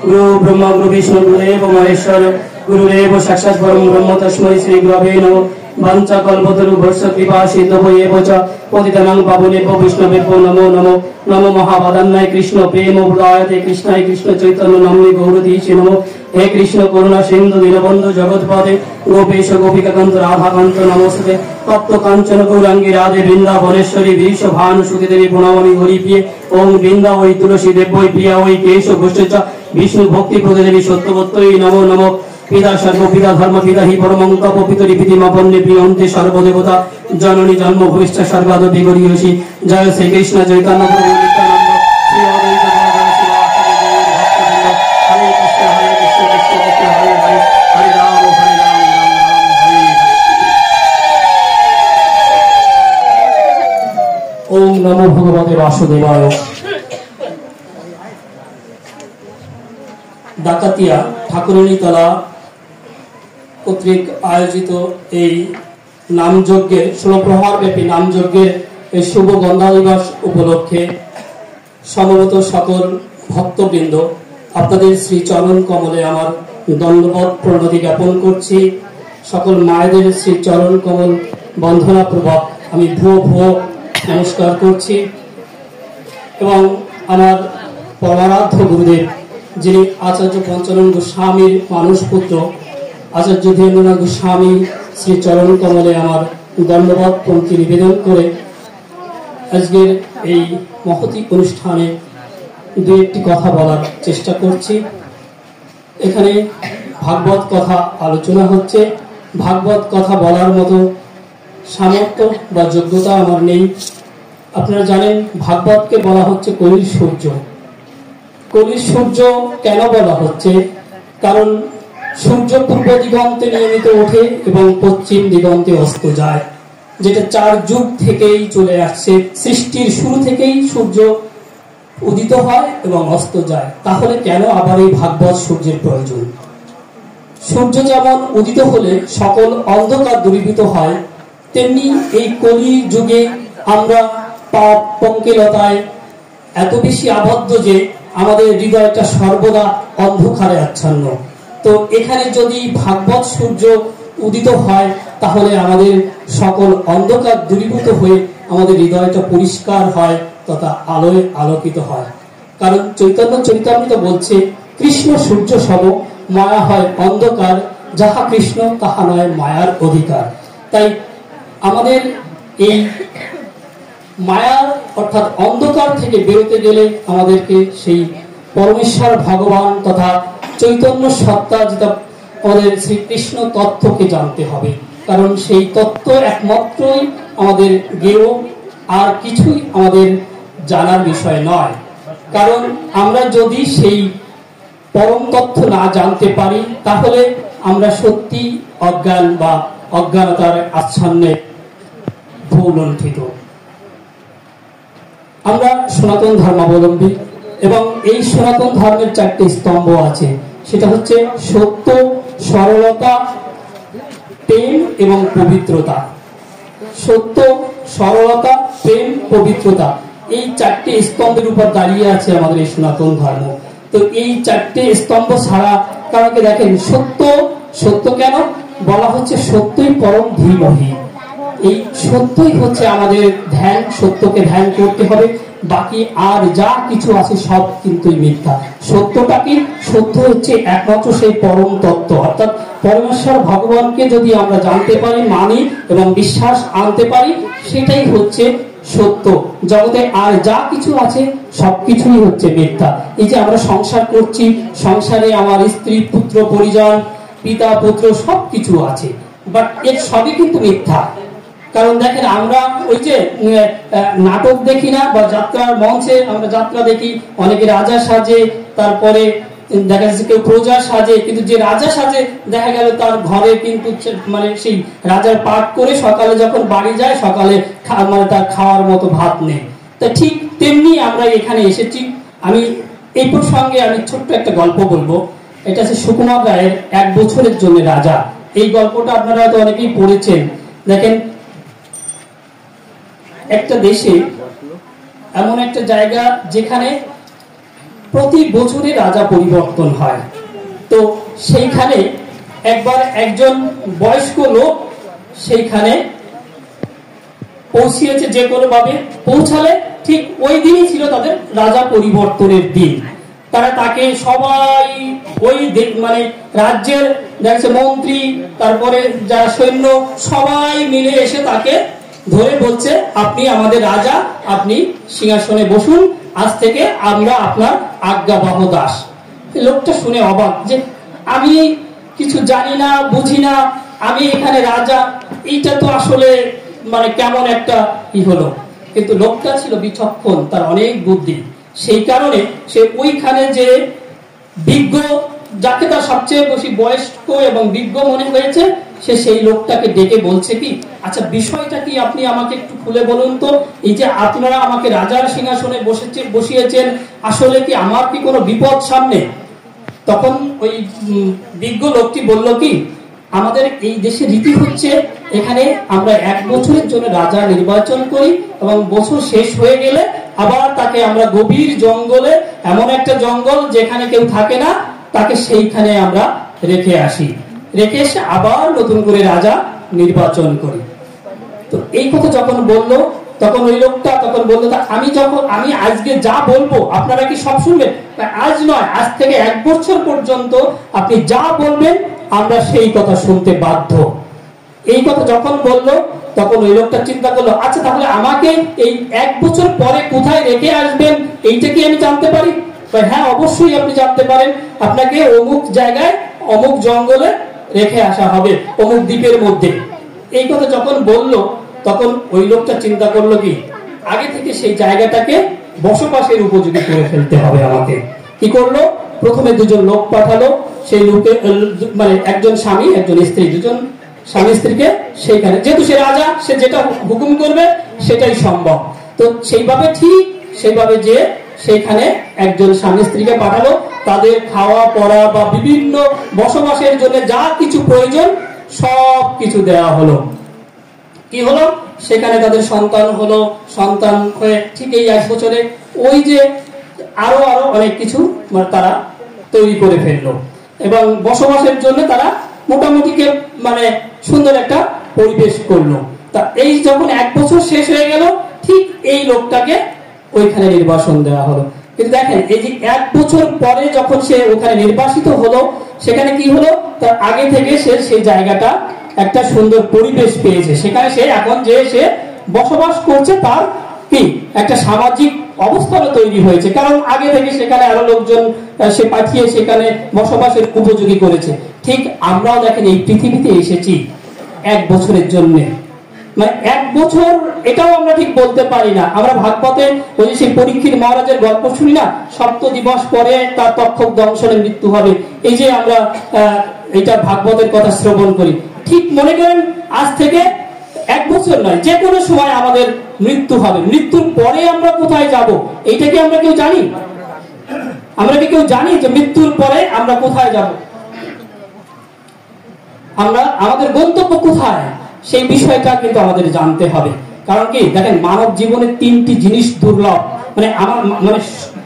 गुरु ब्रह्मा गुरु विष्णु गुरुदेव महेश्वर गुरुदेव साक्षात् परम ब्रह्म तस्मै श्री गुरवे नमः। वंचा कल्पतरुभ्यश्च कृपा सिन्धुभ्येव च पतितानां पावनेभ्यो वैष्णवेभ्यो नमो नमो। नमो महावदन्नाय कृष्ण प्रेम हृदयते कृष्णाय कृष्ण चैतन्य नाम्ने गौरतीचे नमो। हे कृष्ण करुणा सिन्धु दीनबन्धु जगत्पते गोपेश गोपिकाकान्त राधाकान्त नमस्ते। तप्त काञ्चन गौरांगी राधे वृन्दावनेश्वरी वृषभानुसुते देवी प्रणमामि हरिप्रिये। ओं वृन्दा वै तुलसी देव्यै प्रिया वै केशव घोषच विष्णु भक्ति प्रदे देवी सत्यवत्यै नमो नमो। पिता सर्व पिता धर्म पिता हि परमं तप पितरि पितिमा वन्दे प्रियन्ते सर्वदेवता जननी जन्म भविष्य सर्वाद विगरीयसि। जय श्री कृष्ण चैतन्य प्रभु नित्यानंद श्री अद्वैत गदाधर शिवासादि गौर भक्तवृंद। हरे कृष्ण कृष्ण कृष्ण हरे हरे हरे राम राम राम हरे हरे। ओम नमो भगवते वासुदेवाय। ডাকাতিয়া ঠাকুরানীতলা কর্তৃক আয়োজিত এই নামযজ্ঞের 16 প্রহর ব্যাপী নামযজ্ঞের এই শুভ গন্ধা দিবস উপলক্ষে সমবেত সকল ভক্তবৃন্দ আপনাদের শ্রী চরণ কমলে আমার দণ্ডবত প্রণতি জ্ঞাপন করছি। সকল মায়েদের শ্রী চরণ কমল বন্ধনা পূর্বক আমি ভুয়ো ভুয়ো নমস্কার করছি এবং আমার পরমারাধ্য গুরুদেব যিনি আচার্য পঞ্চানন গোস্বামীর মানস পুত্র আচার্য ধীরেন্দ্রনাথ গোস্বামী শ্রী চরণ কমলে আমার দণ্ডবত প্রণতি নিবেদন করে আজকের এই মহতি অনুষ্ঠানে দু একটি কথা বলার চেষ্টা করছি। এখানে ভাগবত কথা আলোচনা হচ্ছে। ভাগবত কথা বলার মতো সামর্থ্য বা যোগ্যতা আমার নেই। আপনারা জানেন ভাগবতকে বলা হচ্ছে কলির সূর্য। কলির সূর্য কেন বলা হচ্ছে? কারণ সূর্য পূর্ব দিগন্তে নিয়মিত ওঠে এবং পশ্চিম দিগন্তে অস্ত যায়, যেটা 4 যুগ থেকেই চলে আসছে। সৃষ্টির শুরু থেকেই সূর্য উদিত হয় এবং অস্ত যায়। তাহলে কেন আবার এই ভাগবত সূর্যের প্রয়োজন? সূর্য যেমন উদিত হলে সকল অন্ধকার দূরীভূত হয়, তেমনি এই কলি যুগে আমরা পাপ পঙ্কিলতায় এত বেশি আবদ্ধ যে আমাদের হৃদয়টা সর্বদা অন্ধকারে আচ্ছন্ন। তো এখানে যদি ভাগবত সূর্য উদিত হয় তাহলে আমাদের সকল অন্ধকার দূরীভূত হয়ে আমাদের হৃদয়টা পরিষ্কার হয় তথা আলোয় আলোকিত হয়। কারণ চৈতন্য চরিতামৃত বলছে কৃষ্ণ সূর্য সম মায়া হয় অন্ধকার, যাহা কৃষ্ণ তাহা নয় মায়ার অধিকার। তাই আমাদের এই মায়ার অর্থাৎ অন্ধকার থেকে বেরোতে গেলে আমাদেরকে সেই পরমেশ্বর ভগবান তথা চৈতন্য সত্তা যেটা আমাদের শ্রীকৃষ্ণ তত্ত্বকে জানতে হবে। কারণ সেই তত্ত্ব একমাত্রই আমাদের জ্ঞেয়, আর কিছুই আমাদের জানার বিষয় নয়। কারণ আমরা যদি সেই পরম তত্ত্ব না জানতে পারি তাহলে আমরা সত্যি অজ্ঞান বা অজ্ঞানতার আচ্ছন্নে ভূলুণ্ঠিত। আমরা সনাতন ধর্মাবলম্বী এবং এই সনাতন ধর্মের 4টি স্তম্ভ আছে। সেটা হচ্ছে সত্য, সরলতা, প্রেম এবং পবিত্রতা। সত্য, সরলতা, প্রেম, পবিত্রতা, এই 4টি স্তম্ভের উপর দাঁড়িয়ে আছে আমাদের এই সনাতন ধর্ম। তো এই 4টি স্তম্ভ ছাড়া কারণকে দেখেন সত্য। সত্য কেন বলা হচ্ছে? সত্যই পরম ধীমহি। এই সত্যই হচ্ছে আমাদের ধ্যান। সত্যকে ধ্যান করতে হবে, বাকি আর যা কিছু আছে সব কিন্তু মিথ্যা। সত্যটা কি? সত্য হচ্ছে একমাত্র সেই পরম তত্ত্ব, অর্থাৎ পরমেশ্বর ভগবানকে যদি আমরা জানতে পারি, মানি এবং বিশ্বাস আনতে পারি, সেটাই হচ্ছে সত্য। জগতে আর যা কিছু আছে সবকিছুই হচ্ছে মিথ্যা। এই যে আমরা সংসার করছি, সংসারে আমার স্ত্রী পুত্র পরিজন পিতা পুত্র সবকিছু আছে, বাট এর সবই কিন্তু মিথ্যা। কারণ দেখেন আমরা ওই যে নাটক দেখি না, বা যাত্রার মঞ্চে আমরা যাত্রা দেখি, অনেকে রাজা সাজে, তারপরে দেখা যাচ্ছে কেউ প্রজা সাজে, কিন্তু যে রাজা সাজে দেখা গেল তার ঘরে কিন্তু মানে সেই রাজার পাঠ করে সকালে যখন বাড়ি যায় সকালে মানে তার খাওয়ার মতো ভাত নেই। তা ঠিক তেমনি আমরা এখানে এসেছি। আমি এই প্রসঙ্গে আমি ছোট্ট একটা গল্প বলবো। এটা হচ্ছে সুকুমার রায়ের 1 বছরের জন্য রাজা। এই গল্পটা আপনারা হয়তো অনেকেই পড়েছেন। দেখেন একটা দেশে এমন একটা জায়গা যেখানে প্রতি বছরে রাজা পরিবর্তন হয়। তো সেইখানে একবার একজন বয়স্ক লোক সেইখানে পৌঁছিয়েছে, যে কোনো ভাবে পৌঁছালে ঠিক ওই দিনই ছিল তাদের রাজা পরিবর্তনের দিন। তারা তাকে সবাই ওই মানে রাজ্যের দেখছে মন্ত্রী, তারপরে যারা সৈন্য সবাই মিলে এসে তাকে ধরে বলছে, আপনি আমাদের রাজা, আপনি সিংহাসনে বসুন, আজ থেকে আমরা আপনার আজ্ঞাবহ দাস। লোকটা শুনে অবাক, যে আমি কিছু জানি না, বুঝি না, আমি এখানে রাজা, এইটা তো আসলে মানে কেমন একটা হলো। কিন্তু লোকটা ছিল বিচক্ষণ, তার অনেক বুদ্ধি, সেই কারণে সে ওইখানে যে বিজ্ঞ, যাকে তার সবচেয়ে বেশি বয়স্ক এবং বিজ্ঞ মনে হয়েছে, সে সেই লোকটাকে ডেকে বলছে কি, আচ্ছা বিষয়টা কি আপনি আমাকে একটু খুলে বলুন তো, এই যে আপনারা আমাকে রাজার সিংহাসনে বসিয়েছেন, আসলে কি আমার কি কোনো বিপদ সামনে? তখন ওই বিজ্ঞ লোকটি বলল কি, আমাদের এই দেশের রীতি হচ্ছে এখানে আমরা 1 বছরের জন্য রাজা নির্বাচন করি এবং বছর শেষ হয়ে গেলে আবার তাকে আমরা গভীর জঙ্গলে, এমন একটা জঙ্গল যেখানে কেউ থাকে না, তাকে সেইখানে আমরা রেখে আসি, রেখে এসে আবার নতুন করে রাজা নির্বাচন করি। তো এই কথা যখন বললো, তখন ওই লোকটা তখন বললো, আমি আজকে যা বলবো আপনারা কি সব শুনবেন? আজ নয়, আজ থেকে 1 বছর পর্যন্ত আপনি যা বলবেন আমরা সেই কথা শুনতে বাধ্য। এই কথা যখন বললো, তখন ওই লোকটা চিন্তা করলো, আচ্ছা তাহলে আমাকে এই 1 বছর পরে কোথায় রেখে আসবেন, এইটা কি আমি জানতে পারি? হ্যাঁ, অবশ্যই আপনি জানতে পারেন, আপনাকে অমুক জায়গায় অমুক জঙ্গলে রেখে আসা হবে, অমুক দ্বীপের মধ্যে। এই কথা যখন বললো, তখন ওই লোকটা চিন্তা করলো কি, আগে থেকে সেই জায়গাটাকে বসবাসের উপযোগী করে ফেলতে হবে আমাকে। কি করলো, প্রথমে 2জন লোক পাঠালো, সেই লোকে মানে একজন স্বামী একজন স্ত্রী, 2জন স্বামী স্ত্রীকে সেইখানে, যেহেতু সে রাজা, সে যেটা হুকুম করবে সেটাই সম্ভব। তো সেইভাবে যে সেইখানে একজন স্বামী স্ত্রীকে পাঠালো, তাদের খাওয়া পড়া বা বিভিন্ন বসবাসের জন্য যা কিছু প্রয়োজন সব কিছু দেওয়া হলো। কি হলো, সেখানে তাদের সন্তান হলো, সন্তান হয়ে ঠিক এই 1 বছরে ওই যে আরো অনেক কিছু তারা তৈরি করে ফেললো এবং বসবাসের জন্য তারা মোটামুটি মানে সুন্দর একটা পরিবেশ করলো। তা এই যখন 1 বছর শেষ হয়ে গেল, ঠিক এই লোকটাকে ওইখানে নির্বাসন দেওয়া হলো। কিন্তু দেখেন, এই যে 1 বছর পরে যখন সে ওখানে নির্বাসিত হলো, সেখানে কি হলো, তার আগে থেকে সে সেই জায়গাটা একটা সুন্দর পরিবেশ পেয়েছে, সেখানে সে এখন যে সে বসবাস করছে, তার কি একটা সামাজিক অবস্থাও তৈরি হয়েছে, কারণ আগে থেকে সেখানে আরো লোকজন সে পাঠিয়ে সেখানে বসবাসের উপযোগী করেছে। ঠিক আমরাও দেখেন এই পৃথিবীতে এসেছি 1 বছরের জন্য, মানে 1 বছর এটাও আমরা ঠিক বলতে পারি না। আমরা ভাগবতে ওই যে সেই পরীক্ষিত মহারাজের গল্প শুনি না, 7 দিবস পরে তার তক্ষক দংশনে মৃত্যু হবে, এই যে আমরা এটা ভাগবতের কথা শ্রবণ করি। ঠিক মনে করেন আজ থেকে 1 বছর নয়, যে কোনো সময় আমাদের মৃত্যু হবে। মৃত্যুর পরে আমরা কোথায় যাব, এইটা কি আমরা কেউ জানি? আমরা কি কেউ জানি যে মৃত্যুর পরে আমরা কোথায় যাব? আমরা আমাদের গন্তব্য কোথায়, সেই বিষয়টা কিন্তু আমাদের জানতে হবে। কারণ কি দেখেন, মানব জীবনে 3টি জিনিস দুর্লভ, মানে মানে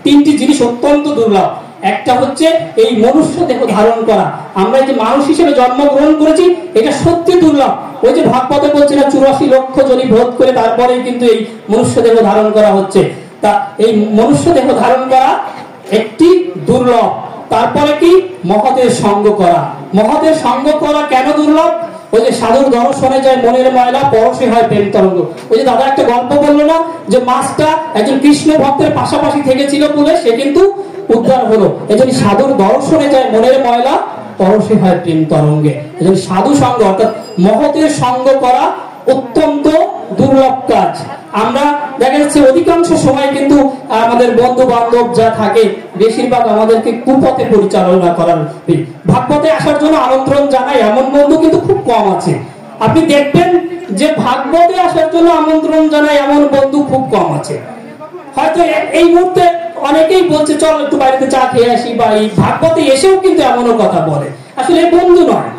3টি জিনিস অত্যন্ত দুর্লভ। একটা হচ্ছে এই মনুষ্য দেহ ধারণ করা, আমরা যে মানুষ হিসেবে জন্মগ্রহণ করেছি, এটা সত্যি দুর্লভ। ওই যে ভাগবতে বলছে না, 84 লক্ষ জনি ভোগ করে তারপরে কিন্তু এই মনুষ্য দেহ ধারণ করা হচ্ছে। তা এই মনুষ্য দেহ ধারণ করা একটি দুর্লভ। তারপরে কি, মহতের সঙ্গ করা। মহতের সঙ্গ করা কেন দুর্লভ? ওই যে সাধুর দর্শনে যায় মনের ময়লা, পরশে হয় প্রেম তরঙ্গ। ওই যে দাদা একটা গল্প বললো না, যে মাছটা একজন কৃষ্ণ ভক্তের পাশাপাশি থেকেছিল বলে সে কিন্তু উদ্ধার হলো। এজন্য সাধুর দর্শনে যায় মনের ময়লা, পরশে হয় প্রেম তরঙ্গে। এজন্য সাধু সঙ্গ অর্থাৎ মহতের সঙ্গ করা অত্যন্ত দুর্লভ কাজ। আমরা দেখা যাচ্ছে অধিকাংশ সময় কিন্তু আমাদের বন্ধু বান্ধব যা থাকে, বেশিরভাগ আমাদেরকে কুপথে পরিচালনা করার, ভাগবতে আসার জন্য আমন্ত্রণ জানায় এমন বন্ধু কিন্তু খুব কম আছে। আপনি দেখবেন যে ভাগবতে আসার জন্য আমন্ত্রণ জানায় এমন বন্ধু খুব কম আছে। হয়তো এই মুহূর্তে অনেকেই বলছে চল একটু বাড়িতে চা খেয়ে আসি, বা এই ভাগবতে এসেও কিন্তু এমনও কথা বলে। আসলে বন্ধু নয়,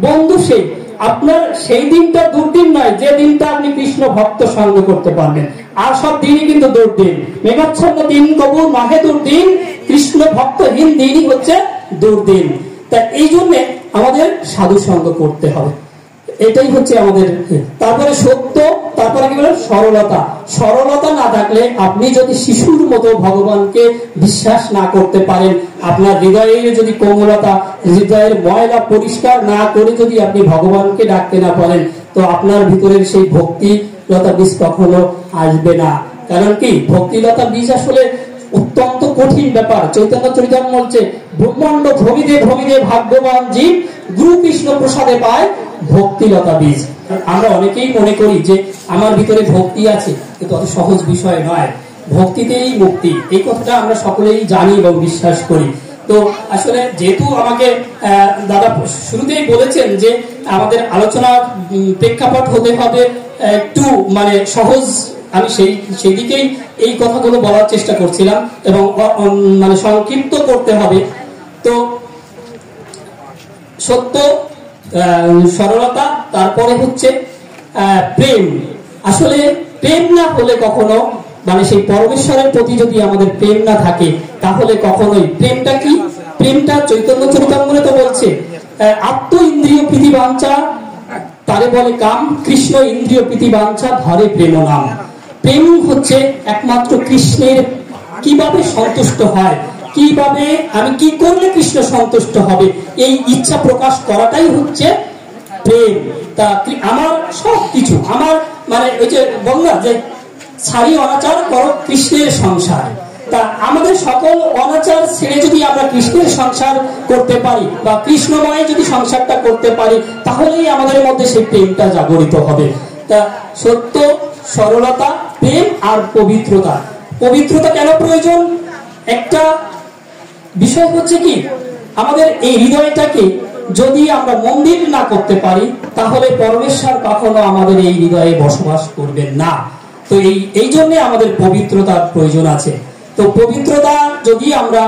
বন্ধু সেই আপনার সেই দিনটা দুর্দিন নয় যে দিনটা আপনি কৃষ্ণ ভক্ত সঙ্গ করতে পারবেন। আর সব দিনই কিন্তু দুর্দিন। মেঘাচ্ছন্ন দিন কবু নহে দুর্দিন, কৃষ্ণ কৃষ্ণ ভক্তহীন দিনই হচ্ছে দুর্দিন। তা এই জন্য আমাদের সাধু সঙ্গ করতে হবে, এটাই হচ্ছে আমাদের। তারপরে সত্য, তারপরে কি বলে সরলতা। সরলতা না থাকলে আপনি যদি শিশুর মতো ভগবানকে বিশ্বাস না করতে পারেন, আপনার হৃদয়ে যদি কোমলতা, হৃদয়ের ময়লা পরিষ্কার না করে যদি আপনি ভগবানকে ডাকতে না পারেন, তো আপনার ভিতরের সেই ভক্তিলতা বীজ কখনো আসবে না। কারণ কি ভক্তিলতা বীজ আসলে অত্যন্ত কঠিন ব্যাপার। চৈতন্য চরিতামৃত বলছে ব্রহ্মাণ্ড ভ্রমিতে ভ্রমিতে ভাগ্যবান জীব গুরু কৃষ্ণ প্রসাদে পায় ভক্তিলতা বীজ। আমরা অনেকেই মনে করি যে আমার ভিতরে ভক্তি আছে, কিন্তু অত সহজ বিষয় নয়। ভক্তিতেই মুক্তি, এই কথাটা আমরা সকলেই জানি এবং বিশ্বাস করি। তো আসলে যেহেতু আমাকে দাদা শুরুতেই বলেছেন যে আমাদের আলোচনার প্রেক্ষাপট হতে হবে একটু মানে সহজ, আমি সেই দিকেই এই কথাগুলো বলার চেষ্টা করছিলাম এবং মানে সংক্ষিপ্ত করতে হবে। তো সত্য, সরলতা, তারপরে হচ্ছে প্রেম। আসলে প্রেম না হলে কখনো মানে সেই পরমেশ্বরের প্রতি যদি আমাদের প্রেম না থাকে, তাহলে কখনোই প্রেমটা কি, প্রেমটা চৈতন্য চরিতামৃত বলছে আত্ম ইন্দ্রিয় প্রীতি বাঞ্ছা তারে বলে কাম, কৃষ্ণ ইন্দ্রিয় প্রীতি বাঞ্ছা ধরে প্রেম নাম। প্রেম হচ্ছে একমাত্র কৃষ্ণের কিভাবে সন্তুষ্ট হয়, কিভাবে আমি কি করলে কৃষ্ণ সন্তুষ্ট হবে, এই ইচ্ছা প্রকাশ করাটাই হচ্ছে প্রেম। তা আমার সবকিছু আমার মানে ওই যে বললাম যে ছাড়ি অনাচার করো কৃষ্ণের সংসার। তা আমাদের সকল অনাচার ছেড়ে যদি আমরা কৃষ্ণের সংসার করতে পারি বা কৃষ্ণময় যদি সংসারটা করতে পারি, তাহলেই আমাদের মধ্যে সেই প্রেমটা জাগরিত হবে। তা সত্য, সরলতা, প্রেম আর পবিত্রতা। পবিত্রতা কেন প্রয়োজন? একটা বিষয় হচ্ছে কি, আমাদের এই হৃদয়টাকে যদি আমরা মন্দির না করতে পারি, তাহলে পরমেশ্বর কখনো আমাদের এই হৃদয়ে বসবাস করবেন না। তো এই জন্য আমাদের পবিত্রতার প্রয়োজন আছে। তো পবিত্রতা যদি আমরা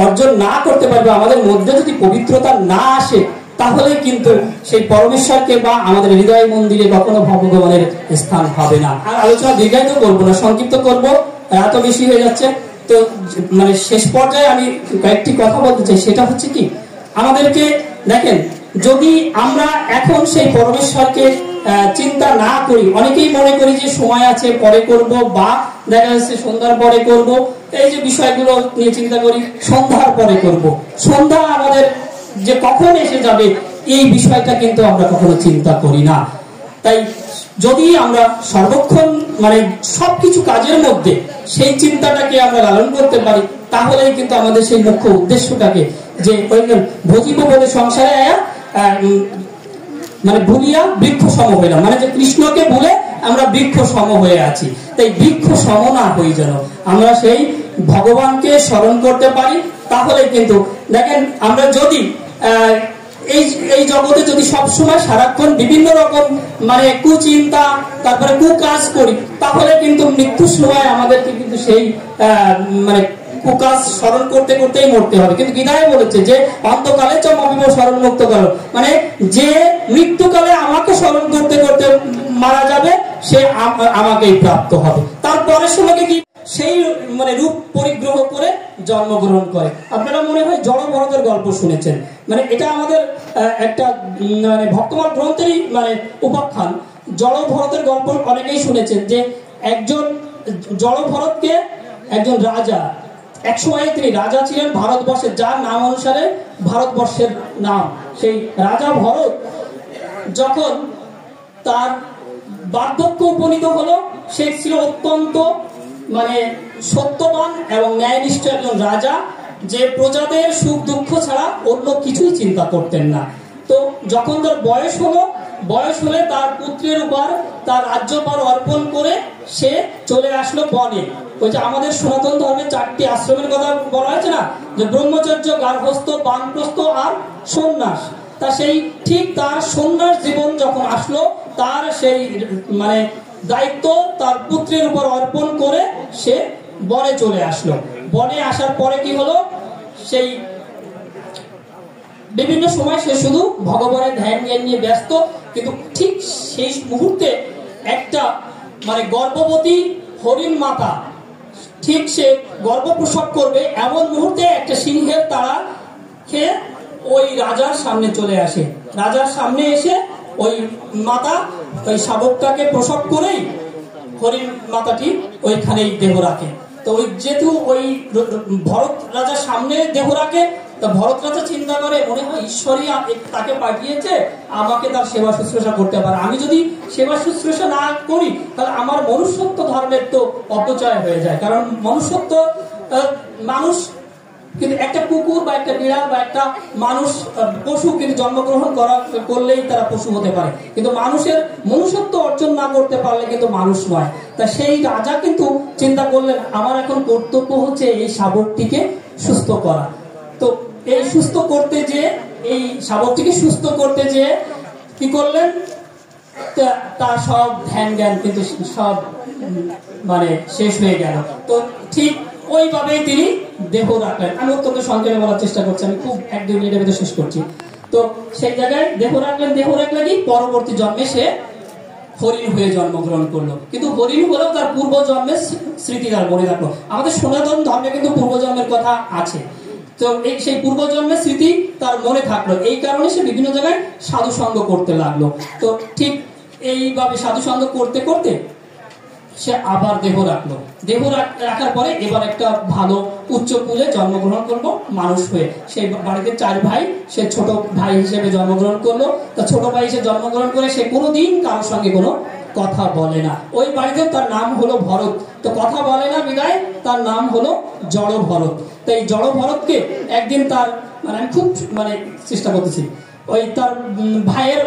অর্জন না করতে পারবো, আমাদের মধ্যে যদি পবিত্রতা না আসে, তাহলে কিন্তু সেই পরমেশ্বরকে বা আমাদের হৃদয় মন্দিরে কখনো ভগবানের স্থান হবে না। আর আলোচনা দীর্ঘায়িত করবো না, সংক্ষিপ্ত করবো, এত বেশি হয়ে যাচ্ছে। তো মানে শেষ পর্যায়ে আমি কয়েকটি কথা বলতে চাই, সেটা হচ্ছে কি, আমাদেরকে দেখেন যদি আমরা এখন সেই পরমেশ্বরকে চিন্তা না করি, অনেকেই মনে করি যে সময় আছে পরে করব, বা দেখা যাচ্ছে সন্ধ্যার পরে করব, এই যে বিষয়গুলো নিয়ে চিন্তা করি সন্ধ্যার পরে করব। সন্ধ্যা আমাদের যে কখন এসে যাবে এই বিষয়টা কিন্তু আমরা কখনো চিন্তা করি না। তাই যদি আমরা সর্বক্ষণ মানে সবকিছু কাজের মধ্যে সেই চিন্তাটাকে আমরা লালন করতে পারি, তাহলেই কিন্তু আমাদের সেই মুখ্য উদ্দেশ্যটাকে যে ভজিব বলে সংসারে মানে ভুলিয়া বৃক্ষ সম হইলাম, মানে যে কৃষ্ণকে ভুলে আমরা বৃক্ষ সম হয়ে আছি। তাই বৃক্ষ সম না হই যেন আমরা সেই ভগবানকে স্মরণ করতে পারি। তাহলে কিন্তু দেখেন আমরা যদি এই জগতে যদি সবসময় সারাক্ষণ বিভিন্ন রকম মানে কুচিন্তা তারপরে কুকাজ করি, তাহলে কিন্তু মৃত্যুর সময় আমাদেরকে কিন্তু সেই মানে কুকাজ স্মরণ করতে করতেই মরতে হবে। কিন্তু গীতায় বলেছে যে অন্তকালে চমিব স্মরণ মুক্ত করো, মানে যে মৃত্যুকালে আমাকে স্মরণ করতে করতে মারা যাবে সে আমাকেই প্রাপ্ত হবে। তারপরের সময়কে কি সেই মানে রূপ পরিগ্রহ করে জন্মগ্রহণ করে। আপনারা মনে হয় জড় ভরতের গল্প শুনেছেন, মানে এটা আমাদের একটা মানে ভক্তমাল গ্রন্থেরই মানে উপাখ্যান। জড় ভরতের গল্প অনেকেই শুনেছেন যে একজন জড় ভরতকে একজন রাজা, এক সময় তিনি রাজা ছিলেন ভারতবর্ষের, যার নাম অনুসারে ভারতবর্ষের নাম। সেই রাজা ভরত যখন তার বার্ধক্য উপনীত হলো, সে ছিল অত্যন্ত মানে সত্যবান এবং ন্যায়নিষ্ঠ একজন রাজা, যে প্রজাদের সুখ দুঃখ ছাড়া অন্য কিছুই চিন্তা করতেন না। তো যখন তার বয়স হলে তার পুত্রের উপর তার রাজ্যভার অর্পণ করে সে চলে আসলো বনে। ওই যে আমাদের সনাতন ধর্মের 4টি আশ্রমের কথা বলা হয়েছে না, যে ব্রহ্মচর্য, গার্হস্থ্য, বানপ্রস্থ আর সন্ন্যাস। তা সেই ঠিক তার সন্ন্যাস জীবন যখন আসলো, তার সেই মানে দায়িত্ব তার পুত্রের উপর অর্পণ করে সে বনে চলে আসলো। বনে আসার পরে কি হলো, সেই বিভিন্ন সময় সে শুধু ভগবানের ধ্যান জ্ঞান নিয়ে ব্যস্ত। কিন্তু ঠিক সেই মুহূর্তে একটা মানে গর্ভবতী হরিণ মাতা ঠিক সে গর্ভপ্রসব করবে এমন মুহূর্তে একটা সিংহের তাড়া খেয়ে ওই রাজার সামনে চলে আসে। রাজার সামনে এসে ওই মাতা ওই শাবকটাকে প্রসব করেই হরিণ মাতাটি ওইখানেই দেহ রাখে। তো ওই যেহেতু ওই ভরত রাজার সামনে দেহ রাখে, তো ভরত রাজা চিন্তা করে মনে হয় ঈশ্বরই তাকে পাঠিয়েছে আমাকে তার সেবা শুশ্রূষা করতে পারে। আমি যদি সেবা শুশ্রূষা না করি তাহলে আমার মনুষ্যত্ব ধর্মের তো অপচয় হয়ে যায়। কারণ মনুষ্যত্ব মানুষ কিন্তু একটা কুকুর বা একটা বিড়াল বা একটা মানুষ পশু কিন্তু জন্মগ্রহণ করলেই তারা পশু হতে পারে, কিন্তু মানুষের মনুষ্যত্ব অর্জন না করতে পারলে কিন্তু মানুষ নয়। তা সেই রাজা কিন্তু চিন্তা করলেন আমার এখন কর্তব্য হচ্ছে এই শাবকটিকে সুস্থ করা। তো এই সুস্থ করতে যে এই শাবকটিকে সুস্থ করতে যে কি করলেন, তার সব ধ্যান জ্ঞান কিন্তু সব মানে শেষ হয়ে গেল। তো ঠিক ওইভাবেই তিনি দেহ রাখলেন। আমি অত্যন্ত সংক্ষেপে বলার চেষ্টা করছি, আমি খুব 1-2 মিনিটের ভিতরে শেষ করছি। তো সেই জায়গায় দেহ রাখলেন, দেহ রাখলে কি পরবর্তী জন্মে সে হরিণ হয়ে জন্মগ্রহণ করলো। কিন্তু হরিণ হলেও তার পূর্ব জন্মের স্মৃতি তার মনে রাখলো। আমাদের সনাতন ধর্মে কিন্তু পূর্বজন্মের কথা আছে। তো সেই পূর্বজন্মের স্মৃতি তার মনে থাকলো, এই কারণে সে বিভিন্ন জায়গায় সাধু সঙ্গ করতে লাগলো। তো ঠিক এইভাবে সাধু সঙ্গ করতে করতে সে আবার দেহ রাখলো। দেহ রাখার পরে এবার একটা ভালো উচ্চ কুলে জন্মগ্রহণ করলো মানুষ হয়ে। সেই বাড়িতে 4 ভাই, সে ছোট ভাই হিসেবে জন্মগ্রহণ করলো। তো ছোট ভাই হিসেবে জন্মগ্রহণ করে সে কোনোদিন কারোর সঙ্গে কোনো কথা বলে না। ওই বাড়িতে তার নাম হলো ভরত। তো কথা বলে না বিদায় তার নাম হলো জড় ভরত। তো এই জড় ভরতকে একদিন তার আমি খুব চেষ্টা করতেছি, ওই তার ভাইয়ের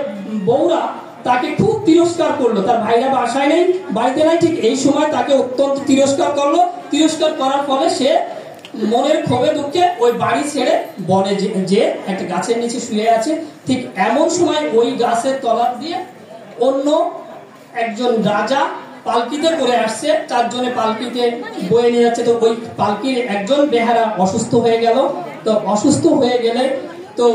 বউরা তাকে খুব তিরস্কার করলো। তার ভাইরা বাসায় নেই, বাড়িতে নাই, ঠিক এই সময় তাকে অত্যন্ত তিরস্কার করলো। তিরস্কার করার ফলে সে মনের ক্ষোভে দুঃখে ওই বাড়ি ছেড়ে বনে যে একটা গাছের নিচে শুয়ে আছে। ঠিক এমন সময় ওই গাছের তলা দিয়ে অন্য একজন রাজা পালকিতে করে আসছে, 4 জনে পালকিতে বয়ে নিয়ে যাচ্ছে। তো ওই পালকির একজন বেহারা অসুস্থ হয়ে গেল। তো অসুস্থ হয়ে গেলে তো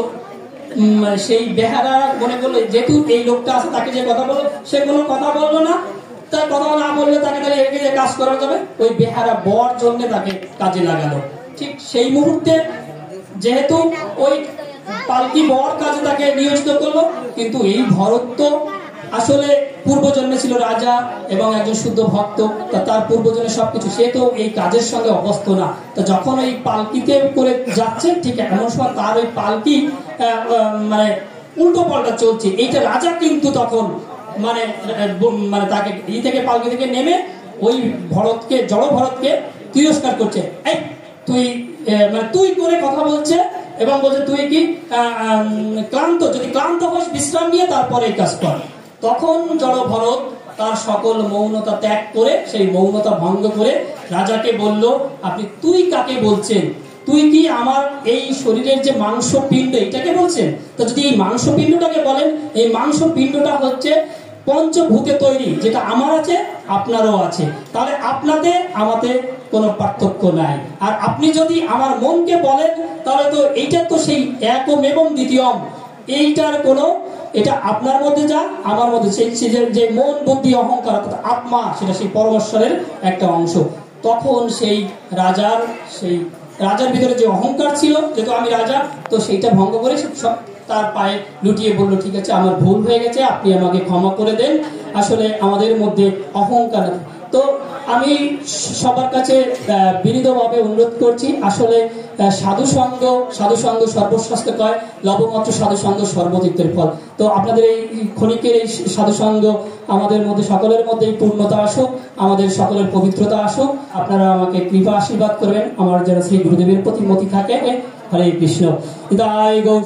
সেই বেহারা মনে করলো যেহেতু এই লোকটা আছে তাকে যে কথা বললো, সে কোনো কথা বললো না। তার কথা না বললে তাকে তাহলে এগিয়ে যে কাজ করা যাবে, ওই বেহারা বর জন্য তাকে কাজে লাগালো। ঠিক সেই মুহূর্তে যেহেতু ওই পালকি বর কাজে তাকে নিয়োজিত করলো, কিন্তু এই ভরত তো আসলে পূর্বজন্মে ছিল রাজা এবং একজন শুদ্ধ ভক্ত। তার পূর্বজন্মে সবকিছু, সে তো এই কাজের সঙ্গে অভ্যস্ত না। তো যখন ওই পালকিতে করে যাচ্ছে, ঠিক এমন সময় তার ওই পালকি উল্টো পাল্টা চলছে। এইটা রাজা কিন্তু তখন তাকে থেকে পালকি থেকে নেমে ওই ভরতকে, জড় ভরতকে তিরস্কার করছে। এই তুই করে কথা বলছে এবং বলছে তুই কি ক্লান্ত, যদি ক্লান্ত হোস বিশ্রাম নিয়ে তারপরে এই কাজ কর। তখন জড় ভরত তার সকল মৌনতা ত্যাগ করে, সেই মৌনতা ভঙ্গ করে রাজাকে বলল, আপনি তুই কাকে বলছেন? তুই কি আমার এই শরীরের যে মাংস পিণ্ড এটাকে বলছেন? তো যদি এই মাংস পিণ্ডটাকে বলেন, এই মাংস পিণ্ডটা হচ্ছে পঞ্চভূতে তৈরি, যেটা আমার আছে আপনারও আছে। তাহলে আপনাদের আমাদের কোনো পার্থক্য নাই। আর আপনি যদি আমার মনকে বলেন তাহলে তো এইটা তো সেই একম এবং দ্বিতীয়ম, এইটার কোনো, এটা আপনার মধ্যে যা আমার মধ্যে সেই যে মন বুদ্ধি অহংকার আত্মা, সেটা সেই পরমেশ্বরের একটা অংশ। তখন সেই রাজার ভিতরে যে অহংকার ছিল, যেহেতু আমি রাজা, তো সেইটা ভঙ্গ করে সব তার পায়ে লুটিয়ে বললো, ঠিক আছে আমার ভুল হয়ে গেছে, আপনি আমাকে ক্ষমা করে দেন, আসলে আমাদের মধ্যে অহংকার। তো আমি সবার কাছে বিনীতভাবে অনুরোধ করছি, আসলে সাধুসঙ্গ সর্বস্বাস্থ্যকর, লবমাত্র সাধুসঙ্গ সর্বতীর্থের ফল। তো আপনাদের এই ক্ষণিকের এই সাধুসঙ্গ আমাদের মধ্যে সকলের মধ্যে পূর্ণতা আসুক, আমাদের সকলের পবিত্রতা আসুক। আপনারা আমাকে কৃপা আশীর্বাদ করবেন, আমার যেন শ্রী গুরুদেবের প্রতি মতি থাকে। হরে কৃষ্ণ।